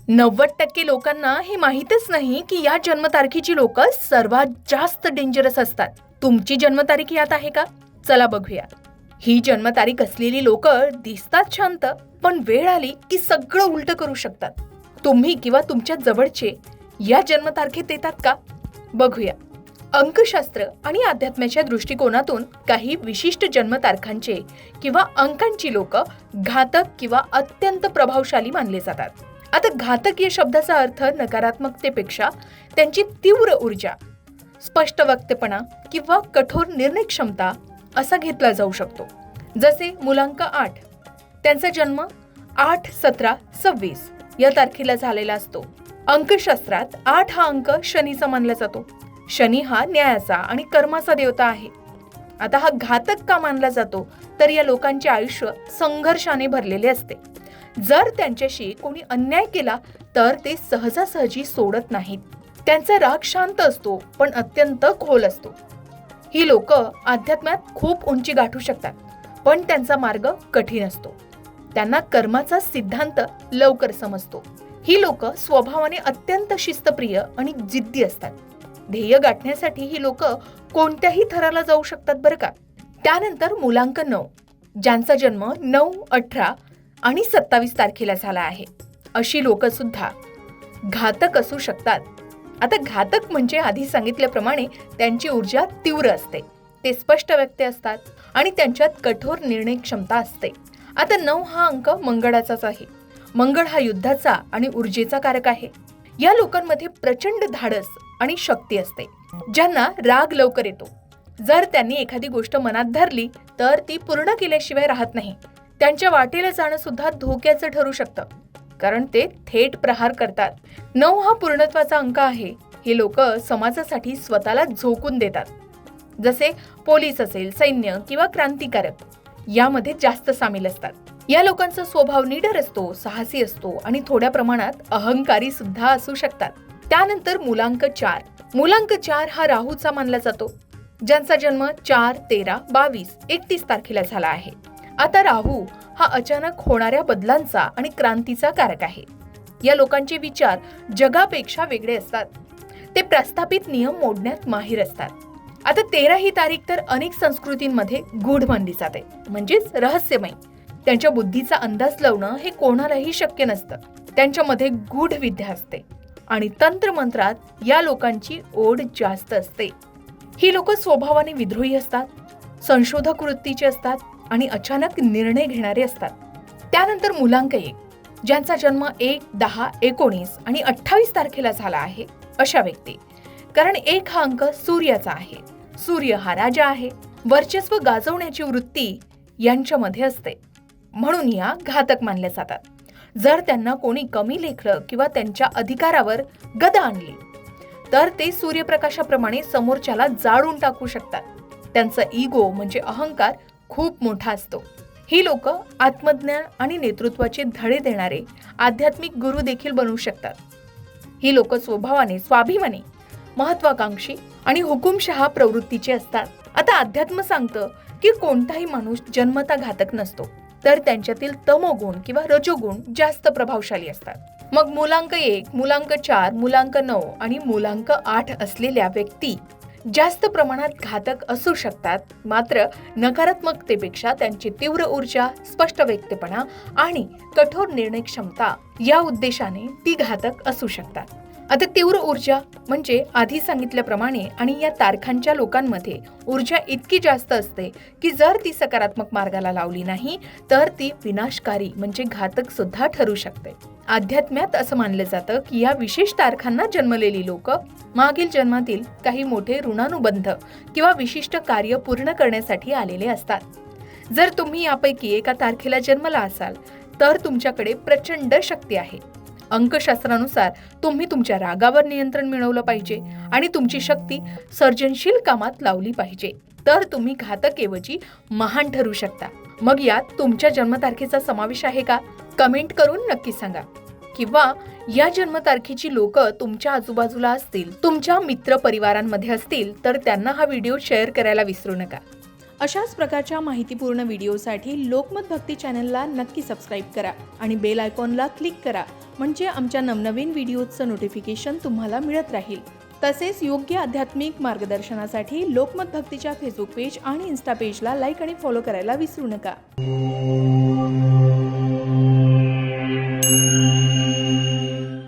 90% लोकांना हे माहीतच नाही की या जन्मतारखेची लोक सर्वात जास्त डेंजरस असतात. तुमची जन्मतारीख यात आहे का? चला बघूया. ही जन्मतारीख असलेली लोक दिसतात शांत, पण वेळ आली की सगळं उलट करू शकतात. तुम्ही किंवा तुमच्या जवळचे या जन्मतारखेत येतात का? बघूया. अंकशास्त्र आणि अध्यात्माच्या दृष्टिकोनातून काही विशिष्ट जन्मतारखांचे किंवा अंकांची लोक घातक किंवा अत्यंत प्रभावशाली मानले जातात. आता घातक या शब्दाचा अर्थ नकारात्मकतेपेक्षा त्यांची तीव्र ऊर्जा, स्पष्ट वक्तेपणा किंवा कठोर निर्णय क्षमता असा घेतला जाऊ शकतो. जसे मुलांक 8, त्यांचा जन्म 8-17-26 या तारखेला झालेला असतो. अंकशास्त्रात 8 हा अंक शनीचा मानला जातो. शनी हा न्यायाचा आणि कर्माचा देवता आहे. आता हा घातक का मानला जातो? तर या लोकांचे आयुष्य संघर्षाने भरलेले असते. जर त्यांच्याशी कोणी अन्याय केला तर ते सहजासहजी सोडत नाहीत. त्यांचा राग शांत असतो पण अत्यंत खोल असतो. ही लोक अध्यात्मात खूप उंची गाठू शकतात, पण त्यांचा मार्ग कठीण असतो. त्यांना कर्माचा सिद्धांत लवकर समजतो. ही लोक स्वभावाने अत्यंत शिस्तप्रिय आणि जिद्दी असतात. ध्येय गाठण्यासाठी ही लोक कोणत्याही थराला जाऊ शकतात बरं का. त्यानंतर मुलांक 9, ज्यांचा जन्म 9, 18 आणि 27 तारखेला झाला आहे. अशी लोक सुद्धा घातक असू शकतात. आता घातक म्हणजे आधी सांगितल्याप्रमाणे त्यांची ऊर्जा तीव्र असते, ते स्पष्ट व्यक्ती असतात आणि त्यांच्यात कठोर निर्णय क्षमता असते. आता 9 हा अंक मंगळाचाच आहे. मंगळ हा युद्धाचा आणि ऊर्जेचा कारक आहे. या लोकांमध्ये प्रचंड धाडस आणि शक्ती असते, ज्यांना राग लवकर येतो. जर त्यांनी एखादी गोष्ट मनात धरली तर ती पूर्ण केल्याशिवाय राहत नाही. त्यांच्या वाटेला जाणं सुद्धा धोक्याचं ठरू शकतं, कारण ते थेट प्रहार करतात. 9 हा पूर्णत्वाचा अंक आहे. हे लोक समाजासाठी स्वतःला झोकून देतात. जसे पोलीस असेल, सैन्य किंवा क्रांतिकारक यामध्ये जास्त सामील असतात. या लोकांचा स्वभाव निडर असतो, साहसी असतो आणि थोड्या प्रमाणात अहंकारी सुद्धा असू शकतात. त्यानंतर मुलांक 4. मुलांक 4 हा राहूचा मानला जातो, ज्यांचा जन्म 4, 13, 22, 31 तारखेला झाला आहे. आता राहू हा अचानक होणाऱ्या बदलांचा आणि क्रांतीचा कारक आहे. या लोकांचे विचार जगापेक्षा वेगळे असतात. ते प्रस्थापित नियम मोडण्यात माहिर असतात. आता 13 ही तारीख तर अनेक संस्कृतींमध्ये गूढ मानली जाते, म्हणजेच रहस्यमय. त्यांच्या बुद्धीचा अंदाज लावणं हे कोणालाही शक्य नसतं. त्यांच्यामध्ये गूढ विद्या असते आणि तंत्रमंत्रात या लोकांची ओढ जास्त असते. ही लोक स्वभावाने विद्रोही असतात, संशोधक वृत्तीचे असतात आणि अचानक निर्णय घेणारे असतात. त्यानंतर मुलांक 1, ज्यांचा जन्म 1, 10, 19 आणि 28 तारखेला झाला आहे. अशा व्यक्ती, कारण 1 हा अंक सूर्याचा आहे. सूर्य हा राजा आहे. वर्चस्व गाजवण्याची वृत्ती यांच्यामध्ये असते, म्हणून या घातक मानल्या जातात. जर त्यांना कोणी कमी लेखलं किंवा त्यांच्या अधिकारावर गदा आणली तर ते सूर्यप्रकाशाप्रमाणे समोरच्याला जाळून टाकू शकतात. त्यांचा इगो म्हणजे अहंकार खूप मोठा असतो. ही लोक आत्मज्ञान आणि नेतृत्वाचे धडे देणारे आध्यात्मिक गुरु देखील बनू शकतात. ही लोक स्वभावाने स्वाभिमानी, महत्वाकांक्षी आणि हुकुमशहा प्रवृत्तीचे असतात. आता अध्यात्म सांगतं की कोणताही माणूस जन्मता घातक नसतो, तर त्यांच्यातील तमोगुण किंवा रजोगुण जास्त प्रभावशाली असतात. मग मुलांक 1, मुलांक 4, मुलांक 9 आणि मुलांक 8 असलेल्या व्यक्ती जास्त प्रमाणात घातक असू शकतात. मात्र नकारात्मकतेपेक्षा त्यांची तीव्र ऊर्जा, स्पष्ट व्यक्तीपणा आणि कठोर निर्णय क्षमता या उद्देशाने ती घातक असू शकतात. आता तीव्र ऊर्जा म्हणजे आधी सांगितल्याप्रमाणे आणि या तारखांच्या लोकांमध्ये ऊर्जा इतकी जास्त असते की जर ती सकारात्मक मार्गाला लावली नाही तर ती विनाशकारी म्हणजे घातक सुद्धा ठरू शकते. अध्यात्मात असं मानलं जातं की या विशेष तारखांना जन्मलेली लोक मागील जन्मातील काही मोठे ऋणानुबंध किंवा विशिष्ट कार्य पूर्ण करण्यासाठी आलेले असतात. जर तुम्ही यापैकी एका तारखेला जन्मला असाल तर तुमच्याकडे प्रचंड शक्ती आहे. अंकशास्त्रानुसार तुम्ही तुमच्या रागावर नियंत्रण मिळवलं पाहिजे आणि तुमची शक्ती सर्जनशील कामात लावली पाहिजे, तर तुम्ही घातकऐवजी महान ठरू शकता. मग यात तुमच्या जन्मतारखेचा समावेश आहे का? कमेंट करून नक्की सांगा. किंवा या जन्मतारखेची लोक तुमच्या आजूबाजूला असतील, तुमच्या मित्र परिवारांमध्ये असतील तर त्यांना हा व्हिडिओ शेअर करायला विसरू नका. अशाच प्रकारच्या माहितीपूर्ण व्हिडिओसाठी लोकमत भक्ती चॅनलला नक्की सबस्क्राईब करा आणि बेल आयकॉनला क्लिक करा, म्हणजे आमच्या नवनवीन व्हिडिओचं नोटिफिकेशन तुम्हाला मिळत राहील। तसेच योग्य आध्यात्मिक मार्गदर्शनासाठी लोकमत भक्तीच्या फेसबुक पेज आणि इन्स्टा पेजला लाईक आणि फॉलो करायला विसरू नका।